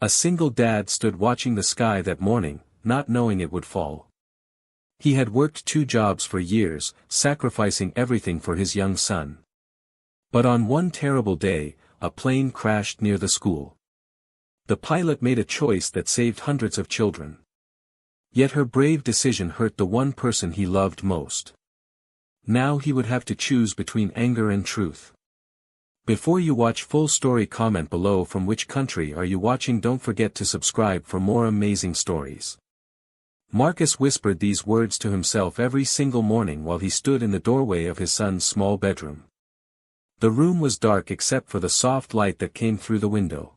A single dad stood watching the sky that morning, not knowing it would fall. He had worked 2 jobs for years, sacrificing everything for his young son. But on one terrible day, a plane crashed near the school. The pilot made a choice that saved hundreds of children. Yet her brave decision hurt the one person he loved most. Now he would have to choose between anger and truth. Before you watch full story, comment below from which country are you watching. Don't forget to subscribe for more amazing stories. Marcus whispered these words to himself every single morning while he stood in the doorway of his son's small bedroom. The room was dark except for the soft light that came through the window.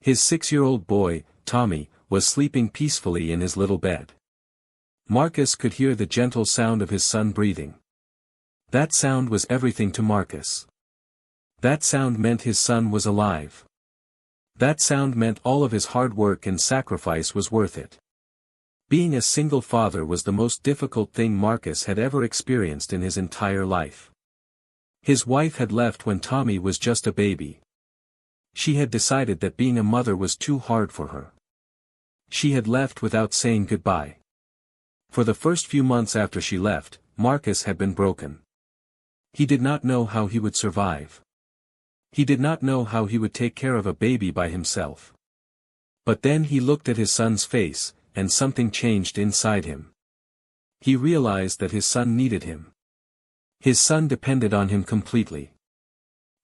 His 6-year-old boy, Tommy, was sleeping peacefully in his little bed. Marcus could hear the gentle sound of his son breathing. That sound was everything to Marcus. That sound meant his son was alive. That sound meant all of his hard work and sacrifice was worth it. Being a single father was the most difficult thing Marcus had ever experienced in his entire life. His wife had left when Tommy was just a baby. She had decided that being a mother was too hard for her. She had left without saying goodbye. For the first few months after she left, Marcus had been broken. He did not know how he would survive. He did not know how he would take care of a baby by himself. But then he looked at his son's face, and something changed inside him. He realized that his son needed him. His son depended on him completely.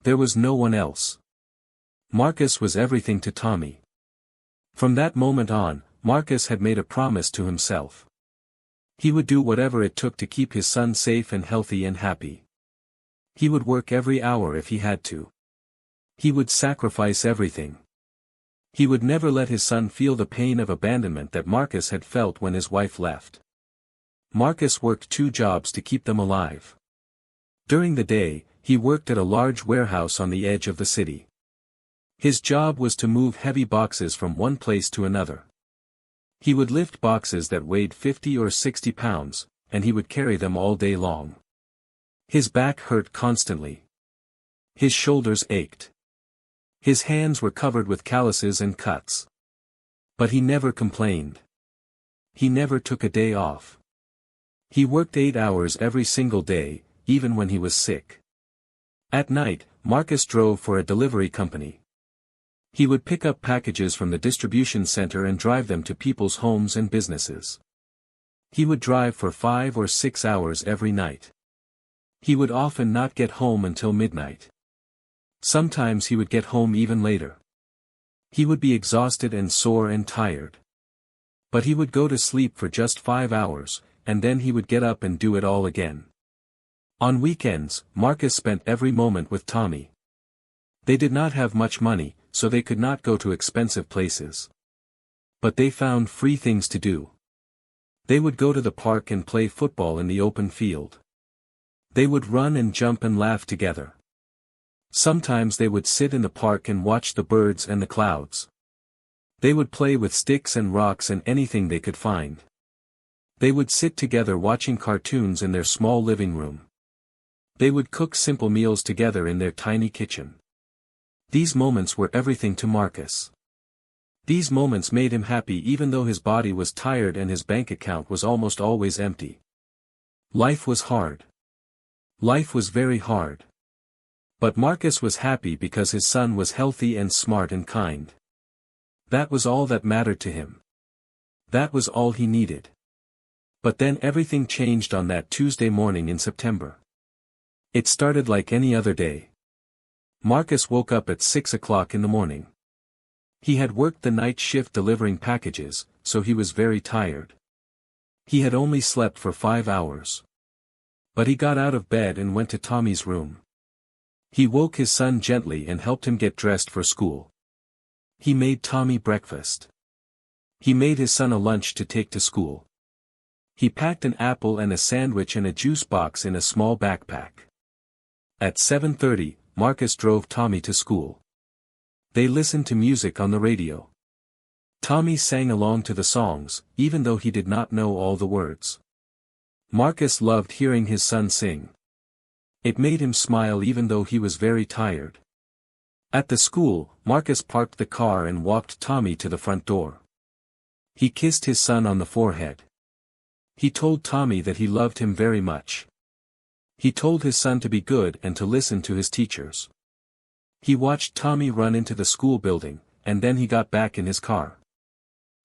There was no one else. Marcus was everything to Tommy. From that moment on, Marcus had made a promise to himself. He would do whatever it took to keep his son safe and healthy and happy. He would work every hour if he had to. He would sacrifice everything. He would never let his son feel the pain of abandonment that Marcus had felt when his wife left. Marcus worked 2 jobs to keep them alive. During the day, he worked at a large warehouse on the edge of the city. His job was to move heavy boxes from one place to another. He would lift boxes that weighed 50 or 60 pounds, and he would carry them all day long. His back hurt constantly. His shoulders ached. His hands were covered with calluses and cuts. But he never complained. He never took a day off. He worked 8 hours every single day, even when he was sick. At night, Marcus drove for a delivery company. He would pick up packages from the distribution center and drive them to people's homes and businesses. He would drive for 5 or 6 hours every night. He would often not get home until midnight. Sometimes he would get home even later. He would be exhausted and sore and tired. But he would go to sleep for just 5 hours, and then he would get up and do it all again. On weekends, Marcus spent every moment with Tommy. They did not have much money, so they could not go to expensive places. But they found free things to do. They would go to the park and play football in the open field. They would run and jump and laugh together. Sometimes they would sit in the park and watch the birds and the clouds. They would play with sticks and rocks and anything they could find. They would sit together watching cartoons in their small living room. They would cook simple meals together in their tiny kitchen. These moments were everything to Marcus. These moments made him happy even though his body was tired and his bank account was almost always empty. Life was hard. Life was very hard. But Marcus was happy because his son was healthy and smart and kind. That was all that mattered to him. That was all he needed. But then everything changed on that Tuesday morning in September. It started like any other day. Marcus woke up at 6 o'clock in the morning. He had worked the night shift delivering packages, so he was very tired. He had only slept for 5 hours. But he got out of bed and went to Tommy's room. He woke his son gently and helped him get dressed for school. He made Tommy breakfast. He made his son a lunch to take to school. He packed an apple and a sandwich and a juice box in a small backpack. At 7:30, Marcus drove Tommy to school. They listened to music on the radio. Tommy sang along to the songs, even though he did not know all the words. Marcus loved hearing his son sing. It made him smile even though he was very tired. At the school, Marcus parked the car and walked Tommy to the front door. He kissed his son on the forehead. He told Tommy that he loved him very much. He told his son to be good and to listen to his teachers. He watched Tommy run into the school building, and then he got back in his car.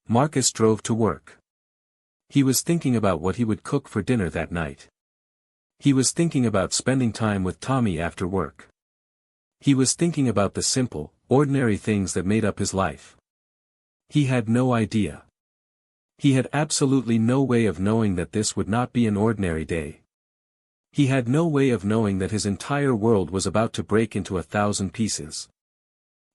Marcus drove to work. He was thinking about what he would cook for dinner that night. He was thinking about spending time with Tommy after work. He was thinking about the simple, ordinary things that made up his life. He had no idea. He had absolutely no way of knowing that this would not be an ordinary day. He had no way of knowing that his entire world was about to break into 1,000 pieces.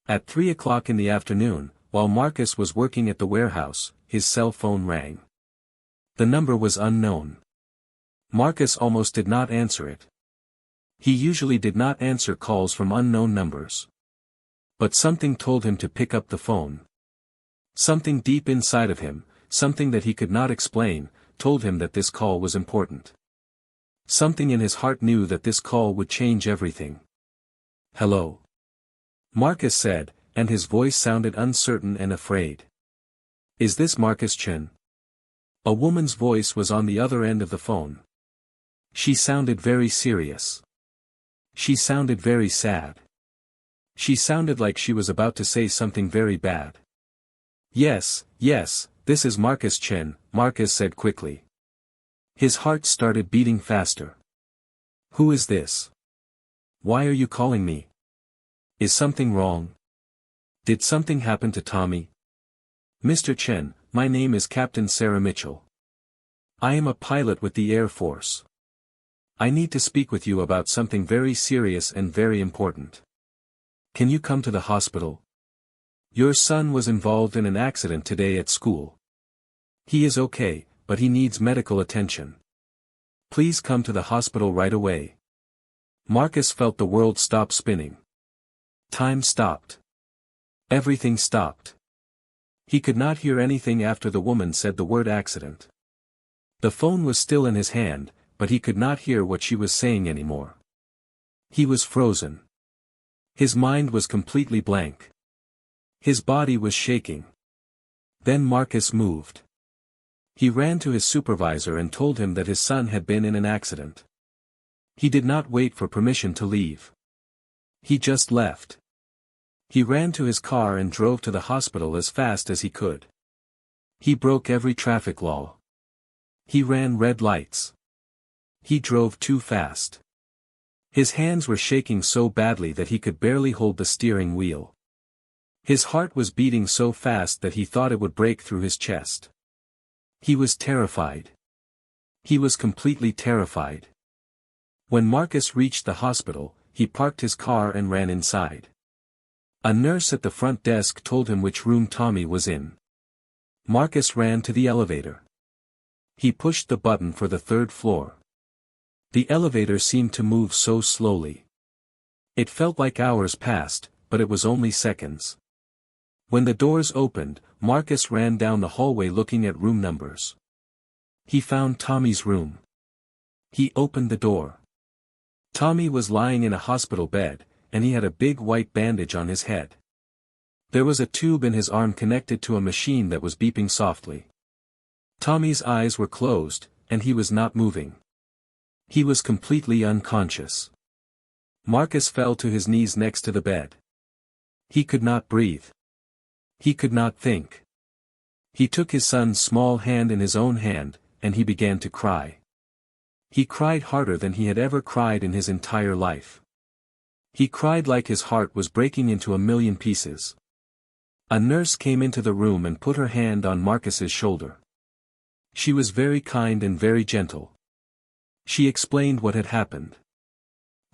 At 3 o'clock in the afternoon, while Marcus was working at the warehouse, his cell phone rang. The number was unknown. Marcus almost did not answer it. He usually did not answer calls from unknown numbers. But something told him to pick up the phone. Something deep inside of him, something that he could not explain, told him that this call was important. Something in his heart knew that this call would change everything. "Hello," Marcus said, and his voice sounded uncertain and afraid. "Is this Marcus Chen?" A woman's voice was on the other end of the phone. She sounded very serious. She sounded very sad. She sounded like she was about to say something very bad. Yes, this is Marcus Chen," Marcus said quickly. His heart started beating faster. "Who is this? Why are you calling me? Is something wrong? Did something happen to Tommy?" "Mr. Chen, my name is Captain Sarah Mitchell. I am a pilot with the Air Force. I need to speak with you about something very serious and very important. Can you come to the hospital? Your son was involved in an accident today at school. He is okay, but he needs medical attention. Please come to the hospital right away." Marcus felt the world stop spinning. Time stopped. Everything stopped. He could not hear anything after the woman said the word accident. The phone was still in his hand, but he could not hear what she was saying anymore. He was frozen. His mind was completely blank. His body was shaking. Then Marcus moved. He ran to his supervisor and told him that his son had been in an accident. He did not wait for permission to leave. He just left. He ran to his car and drove to the hospital as fast as he could. He broke every traffic law. He ran red lights. He drove too fast. His hands were shaking so badly that he could barely hold the steering wheel. His heart was beating so fast that he thought it would break through his chest. He was terrified. He was completely terrified. When Marcus reached the hospital, he parked his car and ran inside. A nurse at the front desk told him which room Tommy was in. Marcus ran to the elevator. He pushed the button for the 3rd floor. The elevator seemed to move so slowly. It felt like hours passed, but it was only seconds. When the doors opened, Marcus ran down the hallway looking at room numbers. He found Tommy's room. He opened the door. Tommy was lying in a hospital bed, and he had a big white bandage on his head. There was a tube in his arm connected to a machine that was beeping softly. Tommy's eyes were closed, and he was not moving. He was completely unconscious. Marcus fell to his knees next to the bed. He could not breathe. He could not think. He took his son's small hand in his own hand, and he began to cry. He cried harder than he had ever cried in his entire life. He cried like his heart was breaking into 1,000,000 pieces. A nurse came into the room and put her hand on Marcus's shoulder. She was very kind and very gentle. She explained what had happened.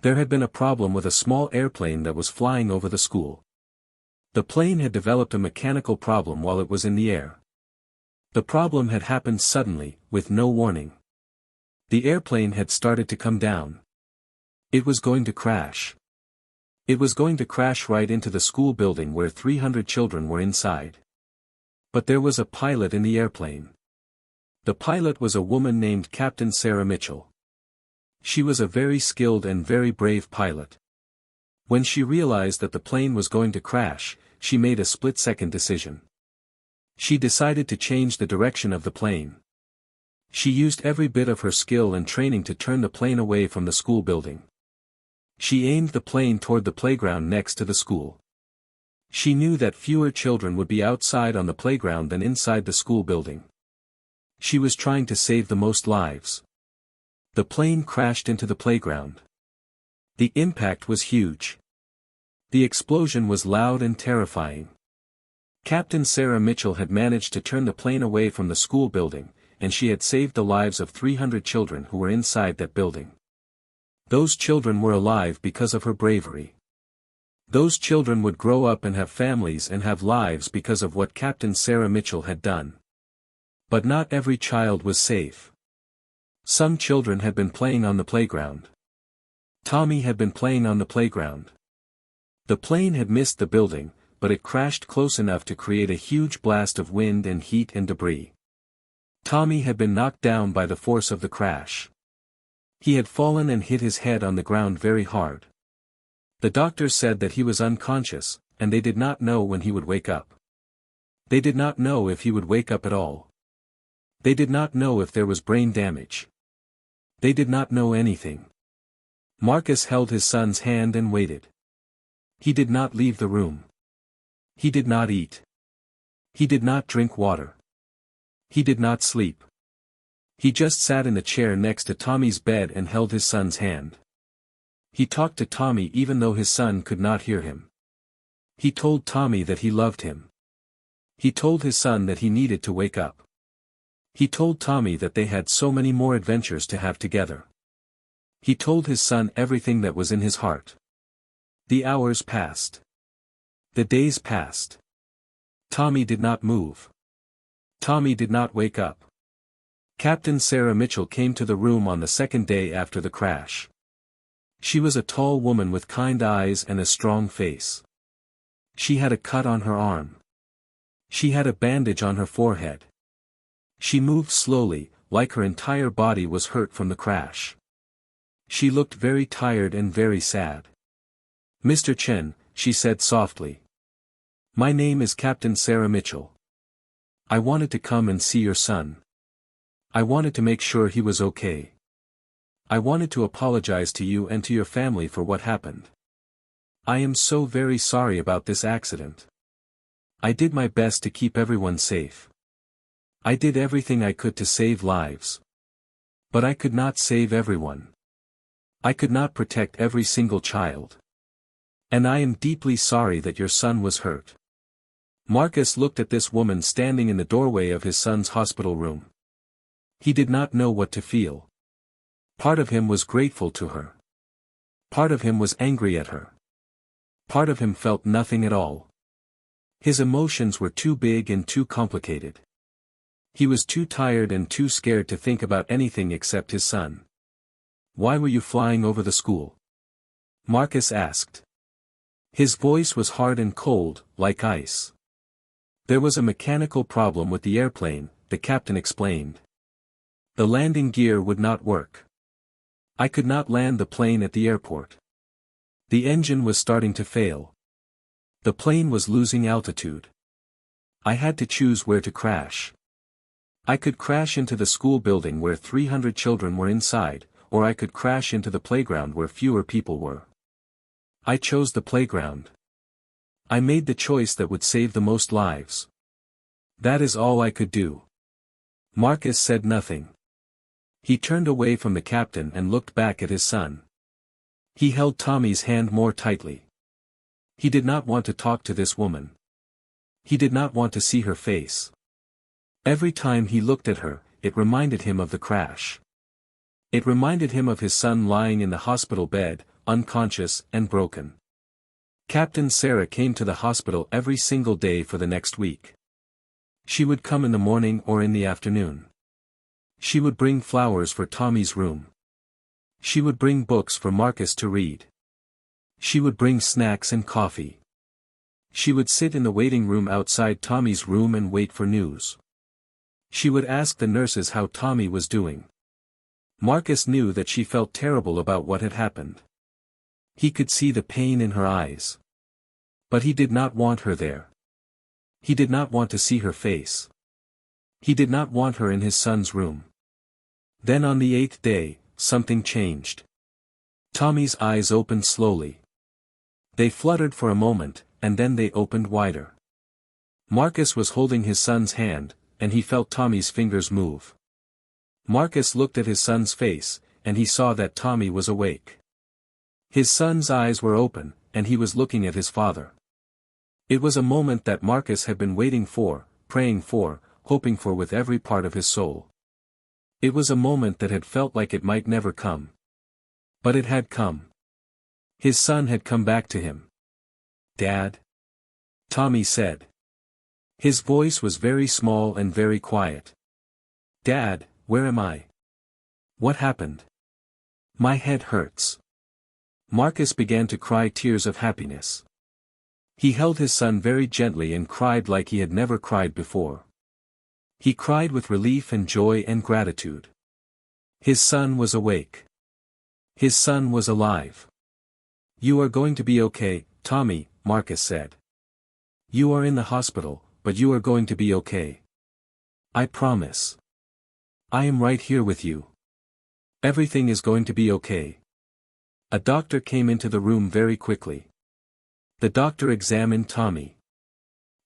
There had been a problem with a small airplane that was flying over the school. The plane had developed a mechanical problem while it was in the air. The problem had happened suddenly, with no warning. The airplane had started to come down. It was going to crash. It was going to crash right into the school building where 300 children were inside. But there was a pilot in the airplane. The pilot was a woman named Captain Sarah Mitchell. She was a very skilled and very brave pilot. When she realized that the plane was going to crash, she made a split-second decision. She decided to change the direction of the plane. She used every bit of her skill and training to turn the plane away from the school building. She aimed the plane toward the playground next to the school. She knew that fewer children would be outside on the playground than inside the school building. She was trying to save the most lives. The plane crashed into the playground. The impact was huge. The explosion was loud and terrifying. Captain Sarah Mitchell had managed to turn the plane away from the school building, and she had saved the lives of 300 children who were inside that building. Those children were alive because of her bravery. Those children would grow up and have families and have lives because of what Captain Sarah Mitchell had done. But not every child was safe. Some children had been playing on the playground. Tommy had been playing on the playground. The plane had missed the building, but it crashed close enough to create a huge blast of wind and heat and debris. Tommy had been knocked down by the force of the crash. He had fallen and hit his head on the ground very hard. The doctors said that he was unconscious, and they did not know when he would wake up. They did not know if he would wake up at all. They did not know if there was brain damage. They did not know anything. Marcus held his son's hand and waited. He did not leave the room. He did not eat. He did not drink water. He did not sleep. He just sat in the chair next to Tommy's bed and held his son's hand. He talked to Tommy even though his son could not hear him. He told Tommy that he loved him. He told his son that he needed to wake up. He told Tommy that they had so many more adventures to have together. He told his son everything that was in his heart. The hours passed. The days passed. Tommy did not move. Tommy did not wake up. Captain Sarah Mitchell came to the room on the second day after the crash. She was a tall woman with kind eyes and a strong face. She had a cut on her arm. She had a bandage on her forehead. She moved slowly, like her entire body was hurt from the crash. She looked very tired and very sad. "Mr. Chen," she said softly. "My name is Captain Sarah Mitchell. I wanted to come and see your son. I wanted to make sure he was okay. I wanted to apologize to you and to your family for what happened. I am so very sorry about this accident. I did my best to keep everyone safe. I did everything I could to save lives. But I could not save everyone. I could not protect every single child. And I am deeply sorry that your son was hurt." Marcus looked at this woman standing in the doorway of his son's hospital room. He did not know what to feel. Part of him was grateful to her. Part of him was angry at her. Part of him felt nothing at all. His emotions were too big and too complicated. He was too tired and too scared to think about anything except his son. "Why were you flying over the school?" Marcus asked. His voice was hard and cold, like ice. "There was a mechanical problem with the airplane," the captain explained. "The landing gear would not work. I could not land the plane at the airport. The engine was starting to fail. The plane was losing altitude. I had to choose where to crash. I could crash into the school building where 300 children were inside, or I could crash into the playground where fewer people were. I chose the playground. I made the choice that would save the most lives. That is all I could do." Marcus said nothing. He turned away from the captain and looked back at his son. He held Tommy's hand more tightly. He did not want to talk to this woman. He did not want to see her face. Every time he looked at her, it reminded him of the crash. It reminded him of his son lying in the hospital bed, unconscious and broken. Captain Sarah came to the hospital every single day for the next week. She would come in the morning or in the afternoon. She would bring flowers for Tommy's room. She would bring books for Marcus to read. She would bring snacks and coffee. She would sit in the waiting room outside Tommy's room and wait for news. She would ask the nurses how Tommy was doing. Marcus knew that she felt terrible about what had happened. He could see the pain in her eyes. But he did not want her there. He did not want to see her face. He did not want her in his son's room. Then on the 8th day, something changed. Tommy's eyes opened slowly. They fluttered for a moment, and then they opened wider. Marcus was holding his son's hand, and he felt Tommy's fingers move. Marcus looked at his son's face, and he saw that Tommy was awake. His son's eyes were open, and he was looking at his father. It was a moment that Marcus had been waiting for, praying for, hoping for with every part of his soul. It was a moment that had felt like it might never come. But it had come. His son had come back to him. "Dad?" Tommy said. His voice was very small and very quiet. "Dad, where am I? What happened? My head hurts." Marcus began to cry tears of happiness. He held his son very gently and cried like he had never cried before. He cried with relief and joy and gratitude. His son was awake. His son was alive. "You are going to be okay, Tommy," Marcus said. "You are in the hospital, but you are going to be okay. I promise. I am right here with you. Everything is going to be okay." A doctor came into the room very quickly. The doctor examined Tommy.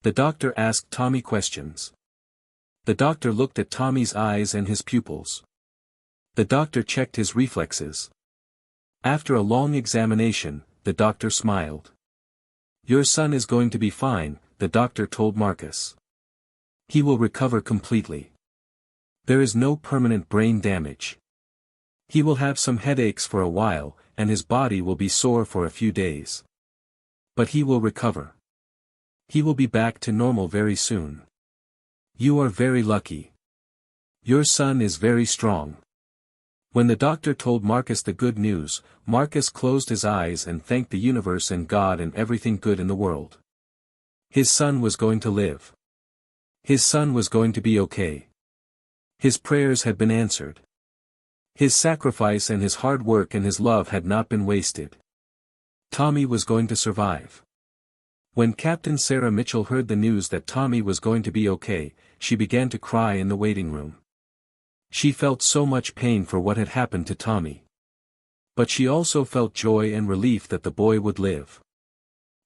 The doctor asked Tommy questions. The doctor looked at Tommy's eyes and his pupils. The doctor checked his reflexes. After a long examination, the doctor smiled. "Your son is going to be fine," the doctor told Marcus. "He will recover completely. There is no permanent brain damage. He will have some headaches for a while, and his body will be sore for a few days. But he will recover. He will be back to normal very soon. You are very lucky. Your son is very strong." When the doctor told Marcus the good news, Marcus closed his eyes and thanked the universe and God and everything good in the world. His son was going to live. His son was going to be okay. His prayers had been answered. His sacrifice and his hard work and his love had not been wasted. Tommy was going to survive. When Captain Sarah Mitchell heard the news that Tommy was going to be okay, she began to cry in the waiting room. She felt so much pain for what had happened to Tommy. But she also felt joy and relief that the boy would live.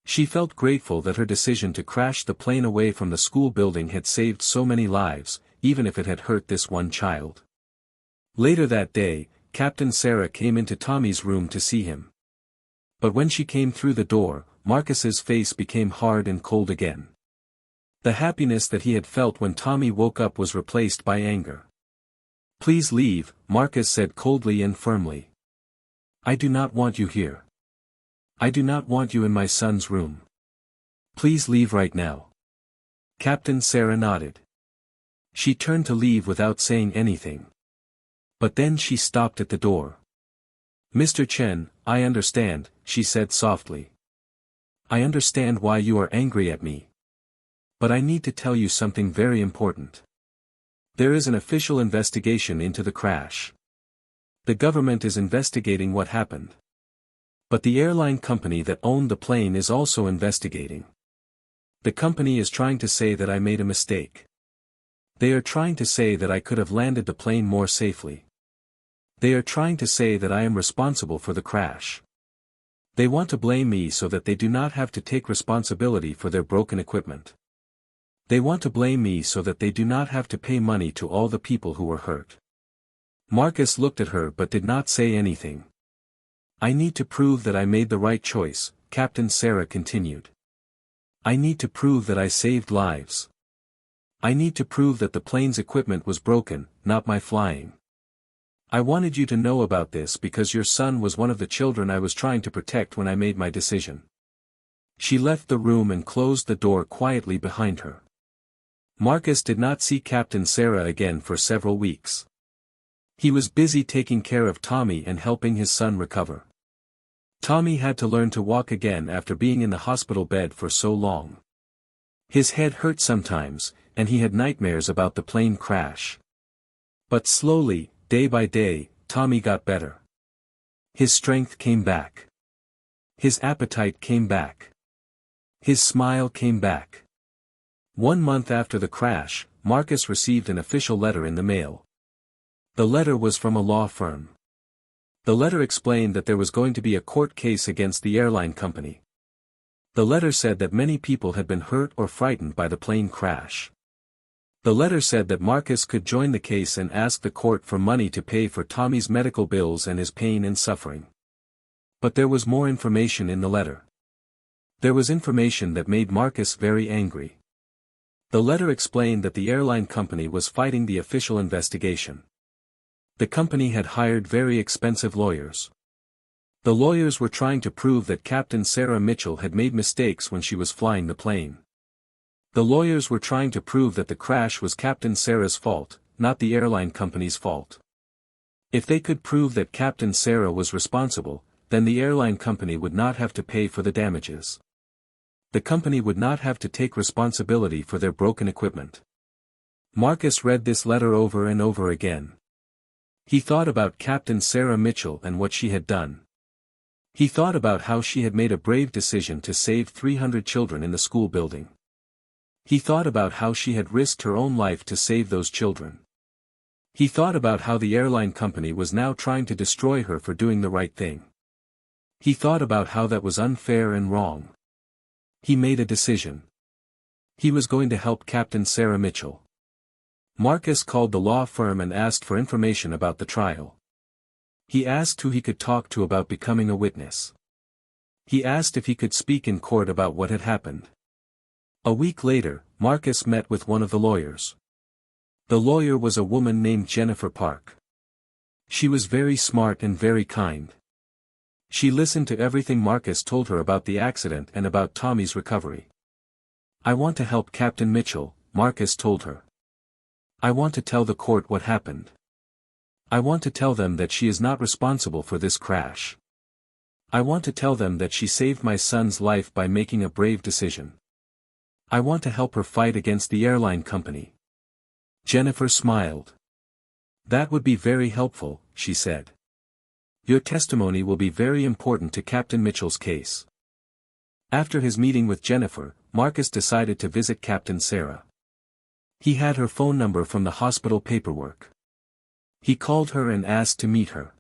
She felt grateful that her decision to crash the plane away from the school building had saved so many lives, even if it had hurt this one child. Later that day, Captain Sarah came into Tommy's room to see him. But when she came through the door, Marcus's face became hard and cold again. The happiness that he had felt when Tommy woke up was replaced by anger. "Please leave," Marcus said coldly and firmly. "I do not want you here. I do not want you in my son's room. Please leave right now." Captain Sarah nodded. She turned to leave without saying anything. But then she stopped at the door. "Mr. Chen, I understand," she said softly. "I understand why you are angry at me. But I need to tell you something very important. There is an official investigation into the crash. The government is investigating what happened. But the airline company that owned the plane is also investigating. The company is trying to say that I made a mistake. They are trying to say that I could have landed the plane more safely. They are trying to say that I am responsible for the crash. They want to blame me so that they do not have to take responsibility for their broken equipment. They want to blame me so that they do not have to pay money to all the people who were hurt." Marcus looked at her but did not say anything. "I need to prove that I made the right choice," Captain Sarah continued. "I need to prove that I saved lives. I need to prove that the plane's equipment was broken, not my flying. I wanted you to know about this because your son was one of the children I was trying to protect when I made my decision." She left the room and closed the door quietly behind her. Marcus did not see Captain Sarah again for several weeks. He was busy taking care of Tommy and helping his son recover. Tommy had to learn to walk again after being in the hospital bed for so long. His head hurt sometimes, and he had nightmares about the plane crash. But slowly, day by day, Tommy got better. His strength came back. His appetite came back. His smile came back. 1 month after the crash, Marcus received an official letter in the mail. The letter was from a law firm. The letter explained that there was going to be a court case against the airline company. The letter said that many people had been hurt or frightened by the plane crash. The letter said that Marcus could join the case and ask the court for money to pay for Tommy's medical bills and his pain and suffering. But there was more information in the letter. There was information that made Marcus very angry. The letter explained that the airline company was fighting the official investigation. The company had hired very expensive lawyers. The lawyers were trying to prove that Captain Sarah Mitchell had made mistakes when she was flying the plane. The lawyers were trying to prove that the crash was Captain Sarah's fault, not the airline company's fault. If they could prove that Captain Sarah was responsible, then the airline company would not have to pay for the damages. The company would not have to take responsibility for their broken equipment. Marcus read this letter over and over again. He thought about Captain Sarah Mitchell and what she had done. He thought about how she had made a brave decision to save 300 children in the school building. He thought about how she had risked her own life to save those children. He thought about how the airline company was now trying to destroy her for doing the right thing. He thought about how that was unfair and wrong. He made a decision. He was going to help Captain Sarah Mitchell. Marcus called the law firm and asked for information about the trial. He asked who he could talk to about becoming a witness. He asked if he could speak in court about what had happened. A week later, Marcus met with one of the lawyers. The lawyer was a woman named Jennifer Park. She was very smart and very kind. She listened to everything Marcus told her about the accident and about Tommy's recovery. "I want to help Captain Mitchell," Marcus told her. "I want to tell the court what happened. I want to tell them that she is not responsible for this crash. I want to tell them that she saved my son's life by making a brave decision. I want to help her fight against the airline company." Jennifer smiled. "That would be very helpful," she said. "Your testimony will be very important to Captain Mitchell's case." After his meeting with Jennifer, Marcus decided to visit Captain Sarah. He had her phone number from the hospital paperwork. He called her and asked to meet her.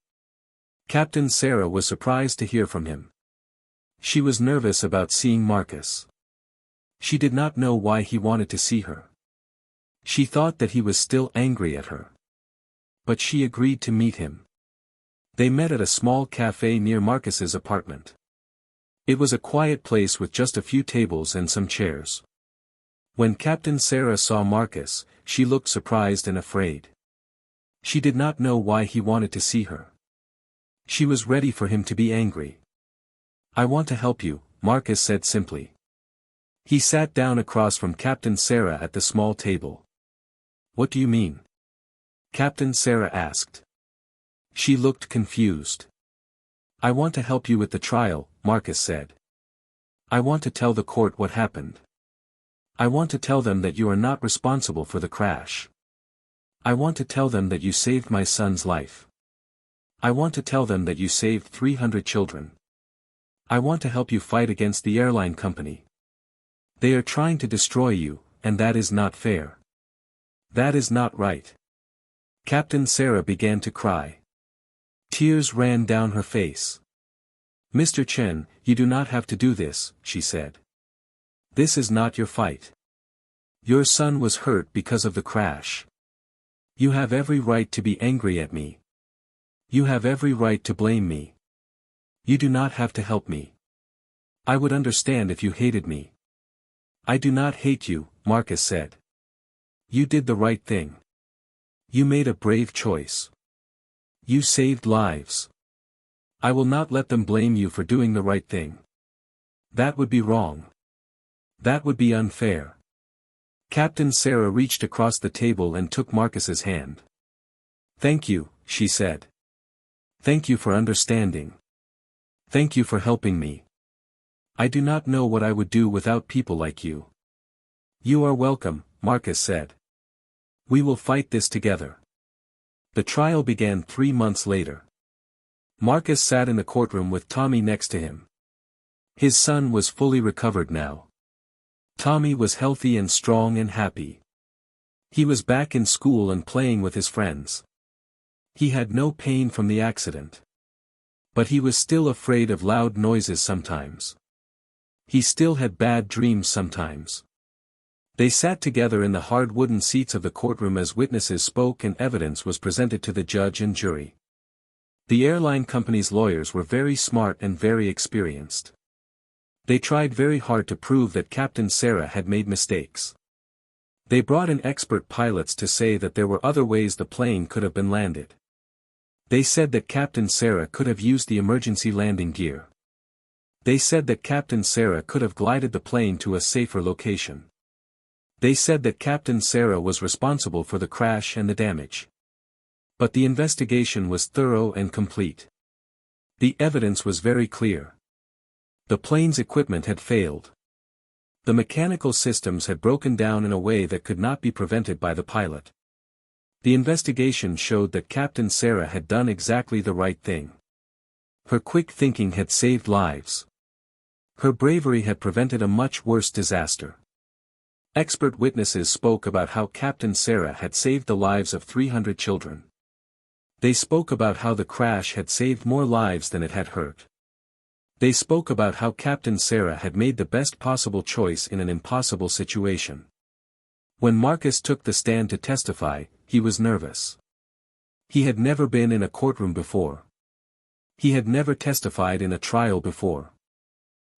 Captain Sarah was surprised to hear from him. She was nervous about seeing Marcus. She did not know why he wanted to see her. She thought that he was still angry at her. But she agreed to meet him. They met at a small cafe near Marcus's apartment. It was a quiet place with just a few tables and some chairs. When Captain Sarah saw Marcus, she looked surprised and afraid. She did not know why he wanted to see her. She was ready for him to be angry. "I want to help you," Marcus said simply. He sat down across from Captain Sarah at the small table. "What do you mean?" Captain Sarah asked. She looked confused. "I want to help you with the trial," Marcus said. "I want to tell the court what happened. I want to tell them that you are not responsible for the crash. I want to tell them that you saved my son's life. I want to tell them that you saved 300 children. I want to help you fight against the airline company. They are trying to destroy you, and that is not fair. That is not right." Captain Sarah began to cry. Tears ran down her face. "Mr. Chen, you do not have to do this," she said. "This is not your fight. Your son was hurt because of the crash. You have every right to be angry at me. You have every right to blame me. You do not have to help me. I would understand if you hated me." "I do not hate you," Marcus said. "You did the right thing. You made a brave choice. You saved lives. I will not let them blame you for doing the right thing. That would be wrong. That would be unfair." Captain Sarah reached across the table and took Marcus's hand. "Thank you," she said. "Thank you for understanding. Thank you for helping me. I do not know what I would do without people like you." "You are welcome," Marcus said. "We will fight this together." The trial began 3 months later. Marcus sat in the courtroom with Tommy next to him. His son was fully recovered now. Tommy was healthy and strong and happy. He was back in school and playing with his friends. He had no pain from the accident. But he was still afraid of loud noises sometimes. He still had bad dreams sometimes. They sat together in the hard wooden seats of the courtroom as witnesses spoke and evidence was presented to the judge and jury. The airline company's lawyers were very smart and very experienced. They tried very hard to prove that Captain Sarah had made mistakes. They brought in expert pilots to say that there were other ways the plane could have been landed. They said that Captain Sarah could have used the emergency landing gear. They said that Captain Sarah could have glided the plane to a safer location. They said that Captain Sarah was responsible for the crash and the damage. But the investigation was thorough and complete. The evidence was very clear. The plane's equipment had failed. The mechanical systems had broken down in a way that could not be prevented by the pilot. The investigation showed that Captain Sarah had done exactly the right thing. Her quick thinking had saved lives. Her bravery had prevented a much worse disaster. Expert witnesses spoke about how Captain Sarah had saved the lives of 300 children. They spoke about how the crash had saved more lives than it had hurt. They spoke about how Captain Sarah had made the best possible choice in an impossible situation. When Marcus took the stand to testify, he was nervous. He had never been in a courtroom before. He had never testified in a trial before.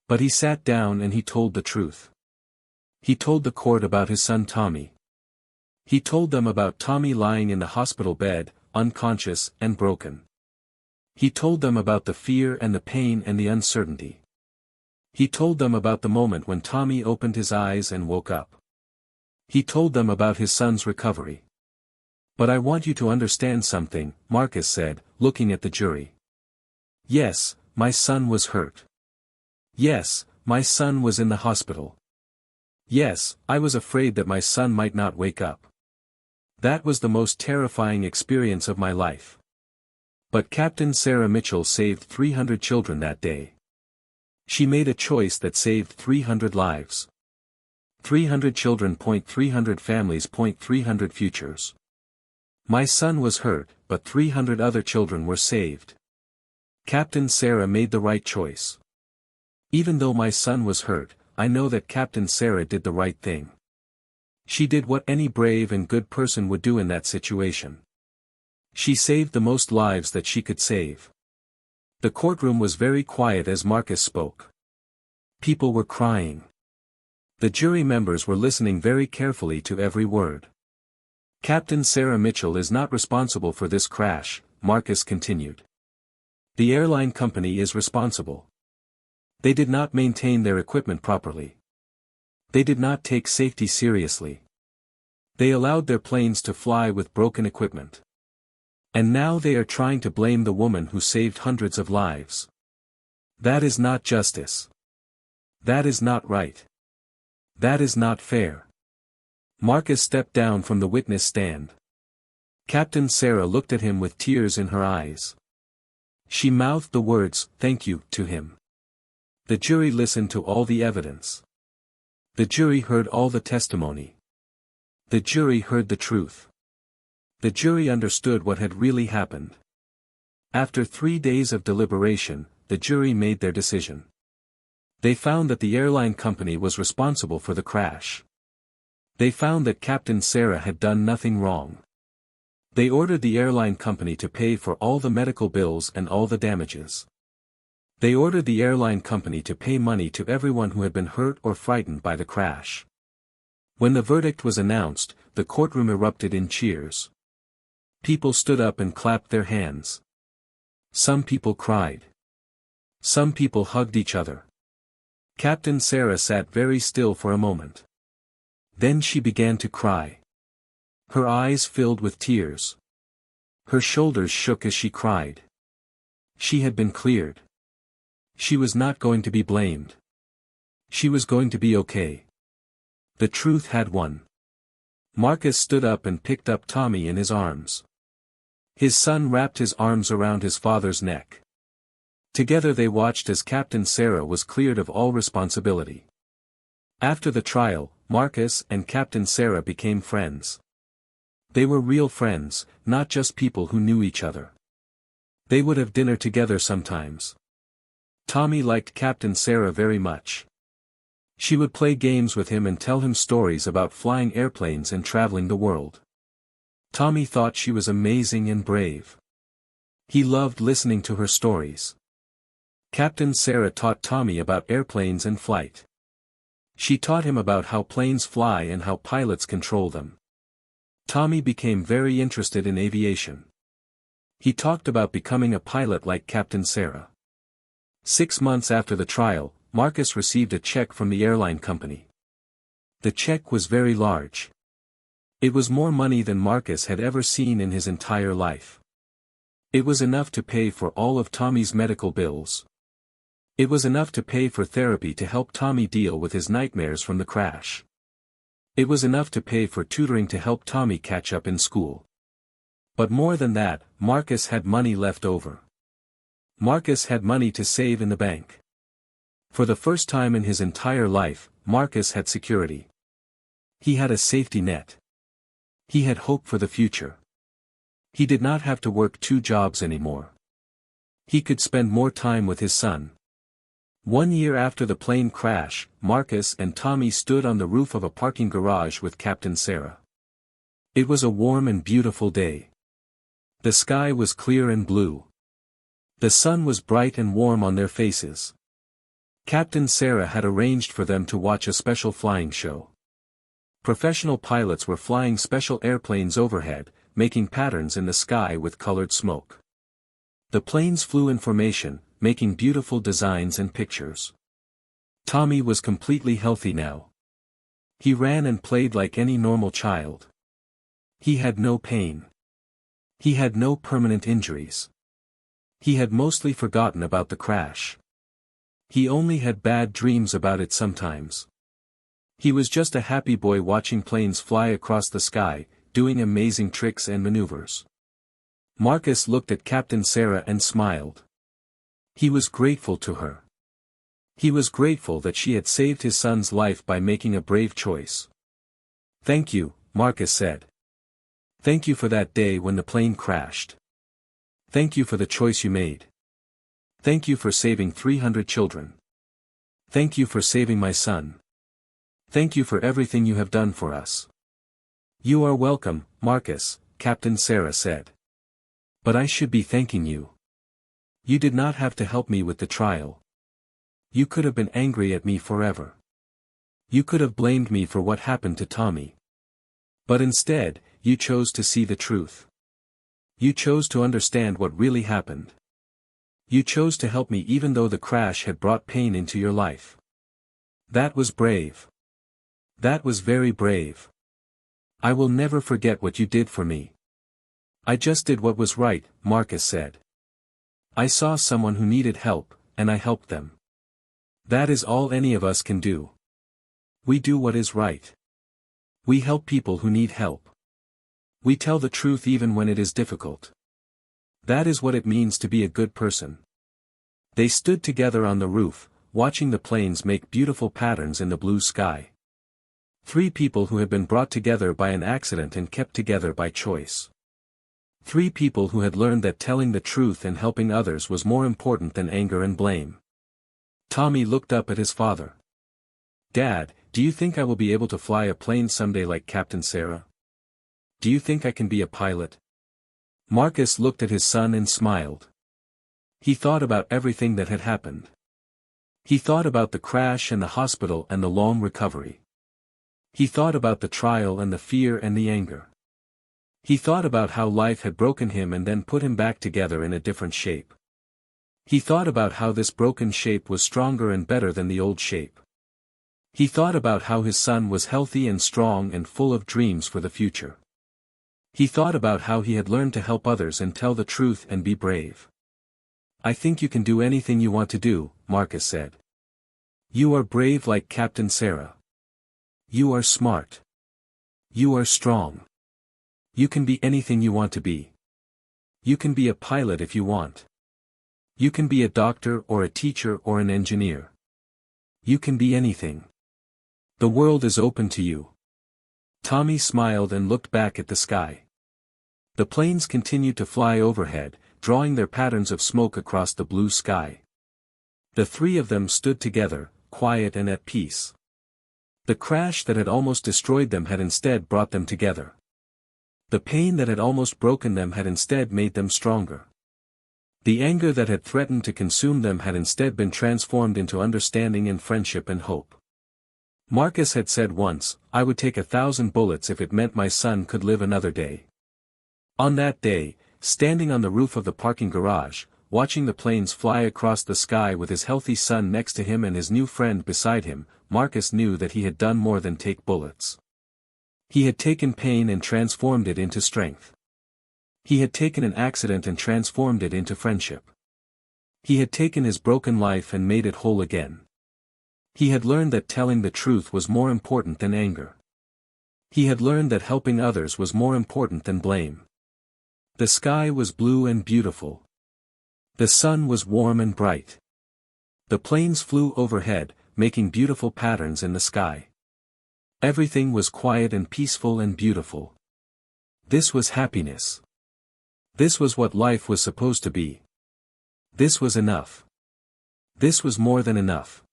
But he sat down and he told the truth. He told the court about his son Tommy. He told them about Tommy lying in the hospital bed, unconscious and broken. He told them about the fear and the pain and the uncertainty. He told them about the moment when Tommy opened his eyes and woke up. He told them about his son's recovery. "But I want you to understand something," Marcus said, looking at the jury. "Yes, my son was hurt. Yes, my son was in the hospital. Yes, I was afraid that my son might not wake up. That was the most terrifying experience of my life. But Captain Sarah Mitchell saved 300 children that day. She made a choice that saved 300 lives. 300 children. 300 families. 300 futures. My son was hurt, but 300 other children were saved. Captain Sarah made the right choice. Even though my son was hurt, I know that Captain Sarah did the right thing. She did what any brave and good person would do in that situation. She saved the most lives that she could save." The courtroom was very quiet as Marcus spoke. People were crying. The jury members were listening very carefully to every word. "Captain Sarah Mitchell is not responsible for this crash," Marcus continued. "The airline company is responsible. They did not maintain their equipment properly. They did not take safety seriously. They allowed their planes to fly with broken equipment. And now they are trying to blame the woman who saved hundreds of lives. That is not justice. That is not right. That is not fair." Marcus stepped down from the witness stand. Captain Sarah looked at him with tears in her eyes. She mouthed the words, "Thank you," to him. The jury listened to all the evidence. The jury heard all the testimony. The jury heard the truth. The jury understood what had really happened. After 3 days of deliberation, the jury made their decision. They found that the airline company was responsible for the crash. They found that Captain Sarah had done nothing wrong. They ordered the airline company to pay for all the medical bills and all the damages. They ordered the airline company to pay money to everyone who had been hurt or frightened by the crash. When the verdict was announced, the courtroom erupted in cheers. People stood up and clapped their hands. Some people cried. Some people hugged each other. Captain Sarah sat very still for a moment. Then she began to cry. Her eyes filled with tears. Her shoulders shook as she cried. She had been cleared. She was not going to be blamed. She was going to be okay. The truth had won. Marcus stood up and picked up Tommy in his arms. His son wrapped his arms around his father's neck. Together they watched as Captain Sarah was cleared of all responsibility. After the trial, Marcus and Captain Sarah became friends. They were real friends, not just people who knew each other. They would have dinner together sometimes. Tommy liked Captain Sarah very much. She would play games with him and tell him stories about flying airplanes and traveling the world. Tommy thought she was amazing and brave. He loved listening to her stories. Captain Sarah taught Tommy about airplanes and flight. She taught him about how planes fly and how pilots control them. Tommy became very interested in aviation. He talked about becoming a pilot like Captain Sarah. 6 months after the trial, Marcus received a check from the airline company. The check was very large. It was more money than Marcus had ever seen in his entire life. It was enough to pay for all of Tommy's medical bills. It was enough to pay for therapy to help Tommy deal with his nightmares from the crash. It was enough to pay for tutoring to help Tommy catch up in school. But more than that, Marcus had money left over. Marcus had money to save in the bank. For the first time in his entire life, Marcus had security. He had a safety net. He had hope for the future. He did not have to work 2 jobs anymore. He could spend more time with his son. 1 year after the plane crash, Marcus and Tommy stood on the roof of a parking garage with Captain Sarah. It was a warm and beautiful day. The sky was clear and blue. The sun was bright and warm on their faces. Captain Sarah had arranged for them to watch a special flying show. Professional pilots were flying special airplanes overhead, making patterns in the sky with colored smoke. The planes flew in formation, making beautiful designs and pictures. Tommy was completely healthy now. He ran and played like any normal child. He had no pain. He had no permanent injuries. He had mostly forgotten about the crash. He only had bad dreams about it sometimes. He was just a happy boy watching planes fly across the sky, doing amazing tricks and maneuvers. Marcus looked at Captain Sarah and smiled. He was grateful to her. He was grateful that she had saved his son's life by making a brave choice. "Thank you," Marcus said. "Thank you for that day when the plane crashed. Thank you for the choice you made. Thank you for saving 300 children. Thank you for saving my son. Thank you for everything you have done for us." "You are welcome, Marcus," Captain Sarah said. "But I should be thanking you. You did not have to help me with the trial. You could have been angry at me forever. You could have blamed me for what happened to Tommy. But instead, you chose to see the truth. You chose to understand what really happened. You chose to help me even though the crash had brought pain into your life. That was brave. That was very brave. I will never forget what you did for me." "I just did what was right," Marcus said. "I saw someone who needed help, and I helped them. That is all any of us can do. We do what is right. We help people who need help. We tell the truth even when it is difficult. That is what it means to be a good person." They stood together on the roof, watching the planes make beautiful patterns in the blue sky. 3 people who had been brought together by an accident and kept together by choice. 3 people who had learned that telling the truth and helping others was more important than anger and blame. Tommy looked up at his father. "Dad, do you think I will be able to fly a plane someday like Captain Sarah? Do you think I can be a pilot?" Marcus looked at his son and smiled. He thought about everything that had happened. He thought about the crash and the hospital and the long recovery. He thought about the trial and the fear and the anger. He thought about how life had broken him and then put him back together in a different shape. He thought about how this broken shape was stronger and better than the old shape. He thought about how his son was healthy and strong and full of dreams for the future. He thought about how he had learned to help others and tell the truth and be brave. "I think you can do anything you want to do," Marcus said. "You are brave like Captain Sarah. You are smart. You are strong. You can be anything you want to be. You can be a pilot if you want. You can be a doctor or a teacher or an engineer. You can be anything. The world is open to you. Tommy smiled and looked back at the sky. The planes continued to fly overhead, drawing their patterns of smoke across the blue sky. The three of them stood together, quiet and at peace. The crash that had almost destroyed them had instead brought them together. The pain that had almost broken them had instead made them stronger. The anger that had threatened to consume them had instead been transformed into understanding and friendship and hope. Marcus had said once, "I would take 1,000 bullets if it meant my son could live another day." On that day, standing on the roof of the parking garage, watching the planes fly across the sky with his healthy son next to him and his new friend beside him, Marcus knew that he had done more than take bullets. He had taken pain and transformed it into strength. He had taken an accident and transformed it into friendship. He had taken his broken life and made it whole again. He had learned that telling the truth was more important than anger. He had learned that helping others was more important than blame. The sky was blue and beautiful. The sun was warm and bright. The planes flew overhead, making beautiful patterns in the sky. Everything was quiet and peaceful and beautiful. This was happiness. This was what life was supposed to be. This was enough. This was more than enough.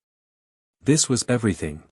This was everything.